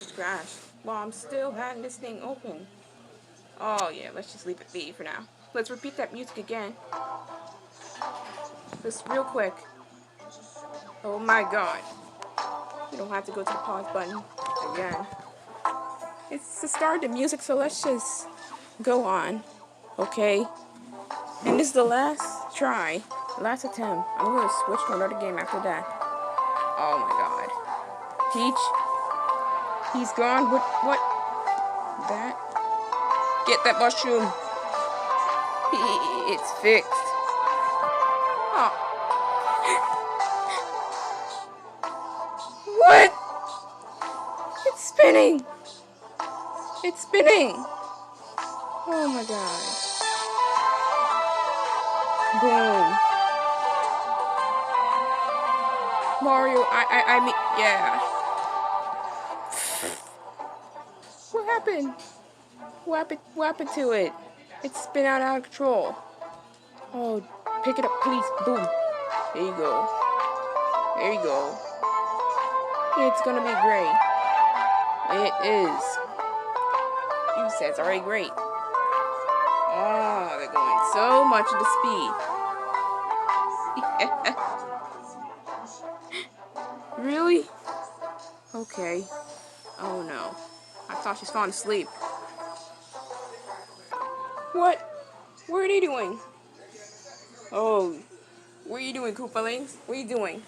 Crash. Well, I'm still having this thing open. Oh yeah, let's just leave it be for now. Let's repeat that music again. Just real quick. Oh my god. We don't have to go to the pause button again. It's the start of the music, so let's just go on. Okay? And this is the last try. Last attempt. I'm gonna switch to another game after that. Oh my god. Peach. He's gone. What? That? Get that mushroom. It's fixed. Oh. What? It's spinning. It's spinning. Oh my god. Boom. Mario, I mean, yeah. What happened? What happened to it? It's spin out of control. Oh, pick it up, please. Boom. There you go. There you go. It's gonna be great. It is. You said it's already great. Oh, they're going so much into speed. Really? Okay. Oh no. I thought she's falling asleep. What? What are they doing? Oh, what are you doing, Koopalings? What are you doing?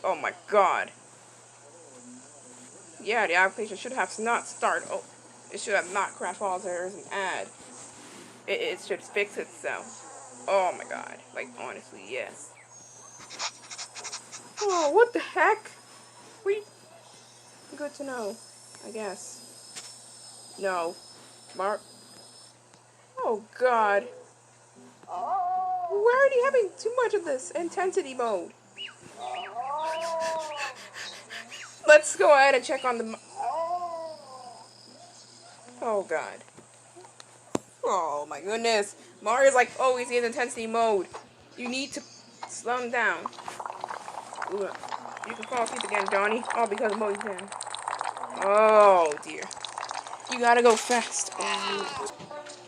Oh my god. Yeah, the application should have not started. Oh, it should have not crashed while there's an ad. It should fix itself. Oh my god. Like, honestly, yes. Oh, what the heck? Good to know, I guess. No. Mark. Oh god. Why are you having too much of this intensity mode? Let's go ahead and check on the... Oh god. Oh my goodness. Mario's like always in intensity mode. You need to slow him down. Ooh, you can fall asleep again, Johnny. All because of Mohican. Oh dear. You gotta go fast.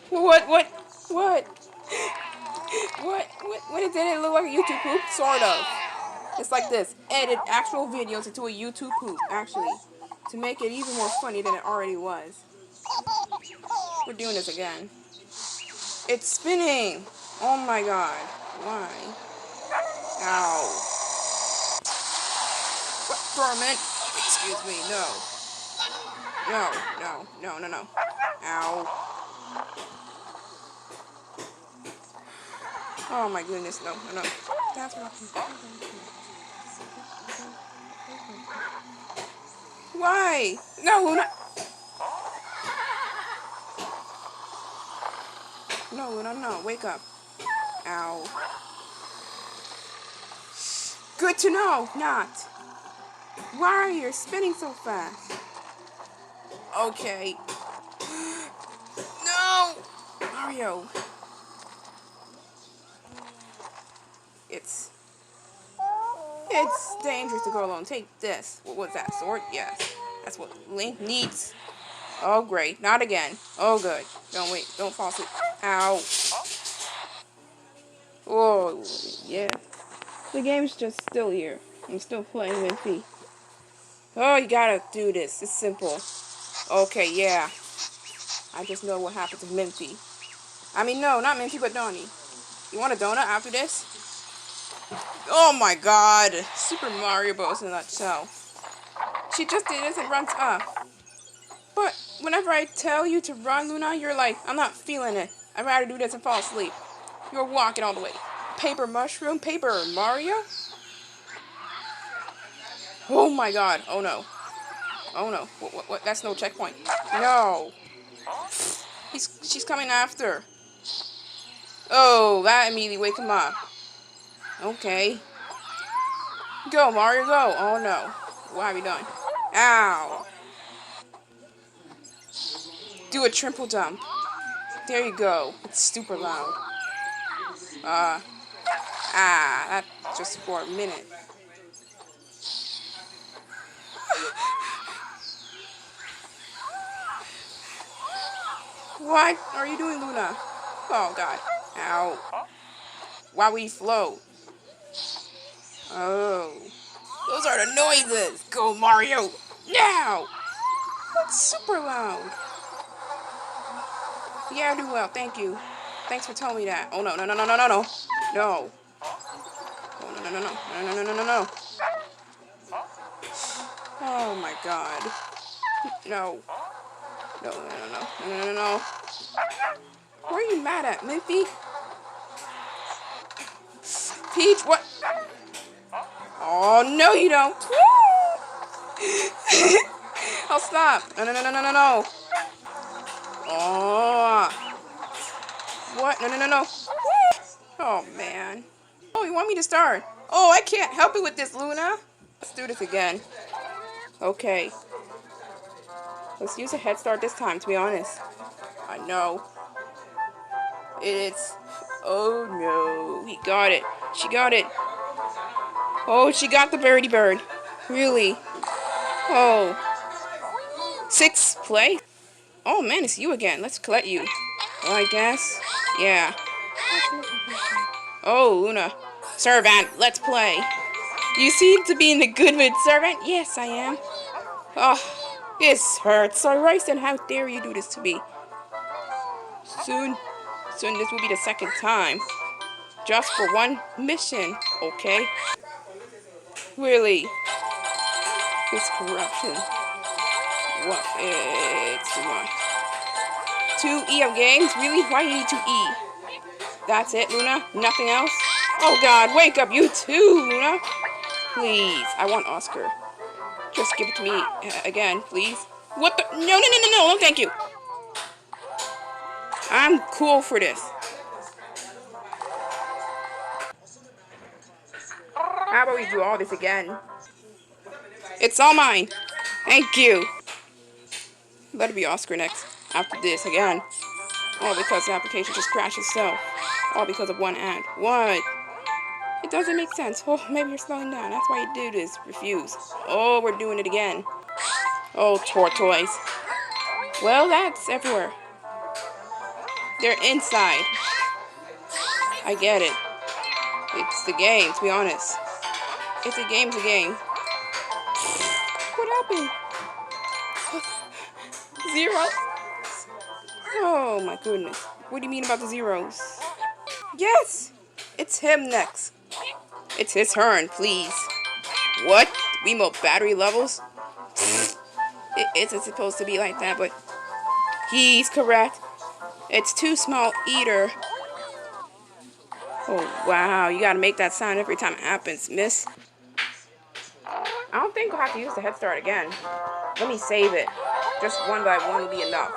What? What? What? Did it look like a YouTube poop? Sort of. It's like this. Edit actual videos into a YouTube poop, actually. To make it even more funny than it already was. We're doing this again. It's spinning! Oh my god. Why? Ow. What, Furman? Excuse me, no. No. Ow. Oh my goodness, no. That's what Why? No, Luna. No, Luna, no. Wake up. Ow. Good to know. Not. Why are you spinning so fast? Okay. No! Mario. It's dangerous to go alone. Take this. What was that? Sword? Yes. That's what Link needs. Oh, great. Not again. Oh, good. Don't fall asleep. Ow. Oh, yeah. The game's just still here. I'm still playing Mimpi. Oh, you gotta do this. It's simple. Okay, yeah. I just know what happened to Mimpi. I mean, no, not Mimpi, but Donnie. You want a donut after this? Oh my god. Super Mario Bros. In a nutshell. She just did this and runs up. But whenever I tell you to run, Luna, you're like, I'm not feeling it. I'd rather do this and fall asleep. You're walking all the way. Paper mushroom? Paper Mario? Oh my god. Oh no. Oh no. What? That's no checkpoint. No. She's coming after. Oh, that immediately wake him up. Okay. Go, Mario, go. Oh no. What have you done? Ow. Do a triple jump. There you go. It's super loud. That's just for a minute. What are you doing, Luna? Oh, God. Ow. Why we float? Oh. Those are the noises. Go, Mario. Now. That's super loud. Yeah, I do well. Thank you. Thanks for telling me that. Oh, no, no, no, no, no, no, no. No. Oh, no, no, no, no. No, no, no, no, no, no. Oh, my God. No. No, no, no, no, no, no, no, no. What are you mad at, Miffy? Peach, what? Oh, no, you don't. I'll stop. No, no, no, no, no, no, no. Oh. What? No, no, no, no. Oh, man. Oh, you want me to start? Oh, I can't help it with this, Luna. Let's do this again. Okay. Let's use a head start this time, to be honest. I know. It's... Oh, no. He got it. She got it. Oh, she got the birdie bird. Really? Oh. 6th play? Oh, man, it's you again. Let's collect you. Well, I guess. Yeah. Oh, Luna. Servant, let's play. You seem to be in the good mood, Servant. Yes, I am. Oh, this hurts. So, Royston, how dare you do this to me? Soon this will be the 2nd time. Just for one mission, okay? Really? This corruption. What? It's too much. 2E of games? Really? Why do you need 2E? That's it, Luna? Nothing else? Oh, God, wake up, you too, Luna. Please, I want Oscar. Just give it to me again, please. What the? No, no, no, no, no, thank you. I'm cool for this. How about we do all this again? It's all mine. Thank you. Better be Oscar next. After this again. All because the application just crashed itself. All because of one ad. What? It doesn't make sense. Oh, maybe you're slowing down. That's why you do this. Refuse. Oh, we're doing it again. Oh, tortoise. Well, that's everywhere. They're inside. I get it. It's the game, to be honest. It's a game, What happened? 0? Oh, my goodness. What do you mean about the zeros? Yes! It's him next. It's his turn, please. What? Wiimote battery levels? It isn't supposed to be like that, but he's correct. It's too small either. Oh, wow. You gotta make that sound every time it happens, miss. I don't think I'll have to use the head start again. Let me save it. Just one by one will be enough.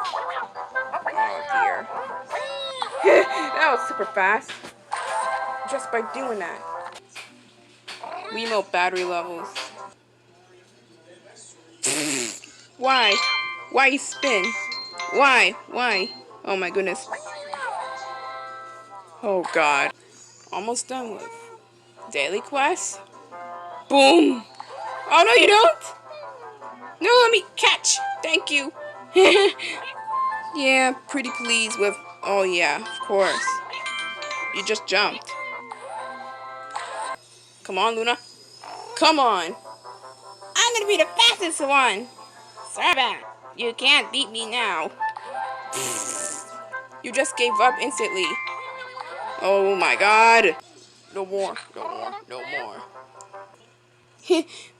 Oh, dear. That was super fast. Just by doing that. Wiimote battery levels. Why? Why you spin? Why? Why? Oh my goodness. Oh God. Almost done with. Daily quest? Boom! Oh no you don't! No, let me catch! Thank you! Yeah, pretty pleased with... Oh yeah, of course. You just jumped. Come on, Luna. Come on! I'm gonna be the fastest one! Servant, you can't beat me now. You just gave up instantly. Oh my God. No more, no more, no more.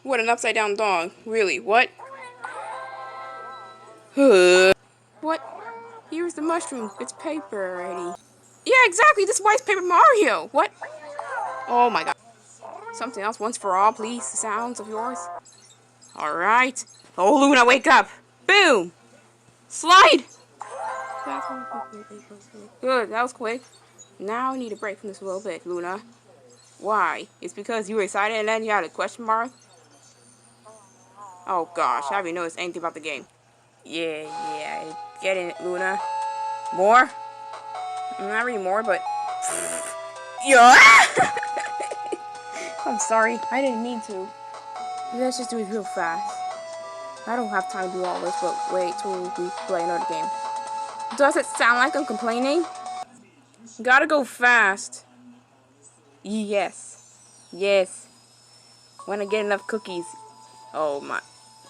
What an upside down dog. Really, what? What? Here's the mushroom. It's paper already. Yeah, exactly. This is why it's Paper Mario. What? Oh my God. Something else once for all, please. The sounds of yours. Alright. Oh, Luna, wake up. Boom. Slide. Good, that was quick. Now I need a break from this a little bit, Luna. Why? It's because you were excited and then you had a question mark? Oh gosh, I haven't noticed anything about the game. Yeah, getting it, Luna. More? Not really more, but... Yeah! I'm sorry, I didn't mean to. Let's just do it real fast. I don't have time to do all this, but wait till we play another game. Does it sound like I'm complaining? Gotta go fast. Yes. Yes. When I get enough cookies. Oh my.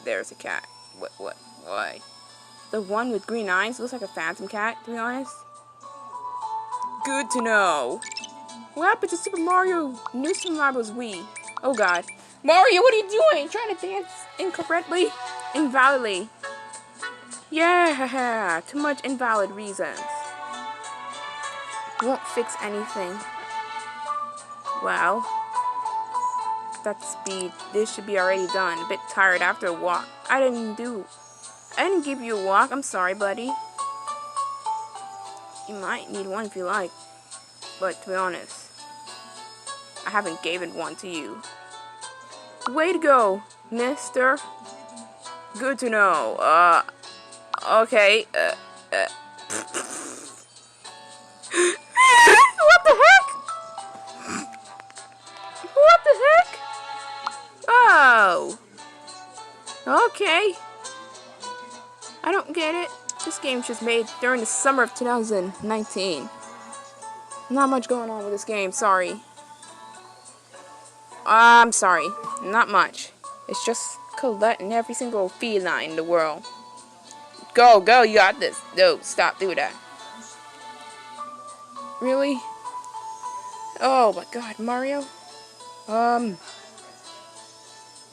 There's a cat. What? Why? The one with green eyes looks like a phantom cat, to be honest. Good to know. What happened to Super Mario? New Super Mario's Wii. Oh god. Mario, what are you doing? Trying to dance incorrectly? Invalidly. Yeah, too much invalid reasons. Won't fix anything. Well, that speed, this should be already done. A bit tired after a walk. I didn't give you a walk. I'm sorry, buddy. You might need one if you like. But to be honest, I haven't given one to you. Way to go, mister. Good to know. Okay. What the heck? What the heck? Oh. Okay. I don't get it. This game's just made during the summer of 2019. Not much going on with this game, sorry. I'm sorry. Not much. It's just collecting every single feline in the world. Go, you got this. No, stop doing that. Really? Oh my god, Mario? Oh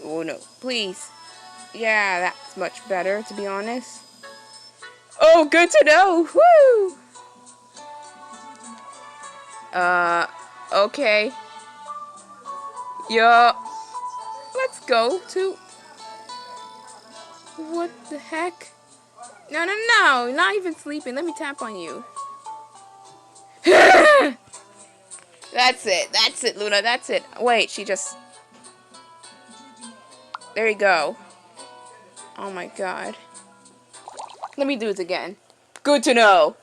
no, please. Yeah, that's much better, to be honest. Oh, good to know! Woo! Okay. Yeah. Let's go to... What the heck? No, not even sleeping. Let me tap on you. That's it, Luna, that's it. Wait, she just... There you go. Oh my god. Let me do it again. Good to know.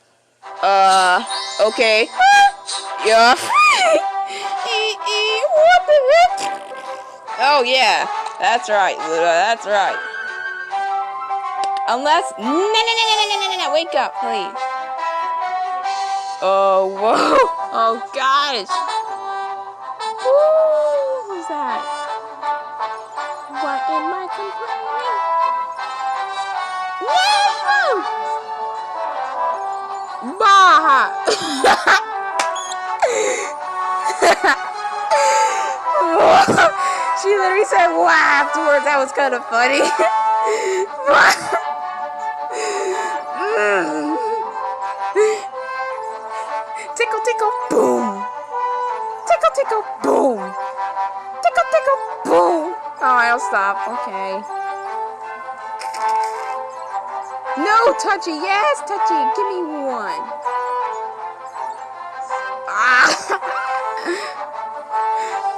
Okay. Yeah. What the heck? Oh yeah, that's right, Luna, that's right. Unless... No, wake up, please. Oh, whoa. Oh, gosh. Woo, who's that? What am I complaining? Woo! Baha! She literally said wow afterwards. That was kind of funny. Tickle, tickle, boom. Tickle, tickle, boom. Tickle, tickle, boom. Oh, I'll stop. Okay. No, Touchy. Yes, Touchy. Give me one. Ah.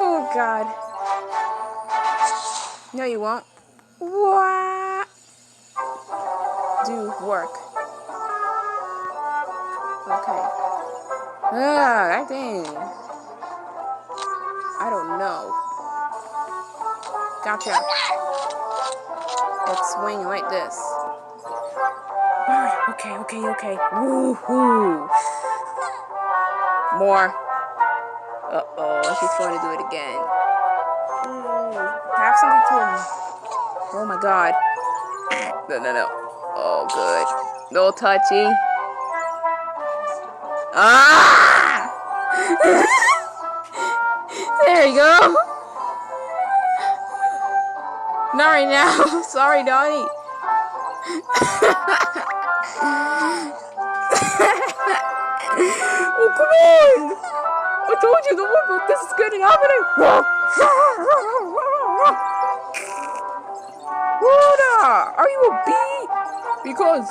Oh, God. No, you won't. What? Do work. Okay. That thing. I don't know. Gotcha. Let's swing like this. Alright, okay. Woohoo! More. Uh-oh, she's going to do it again. Have something to... Oh my god. No. Oh, good. No touchy. Ah! There you go. Not right now. Sorry, Donnie. Oh, come on. I told you this is good and happening. Luna, are you a bee? Because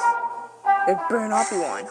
it better not be one.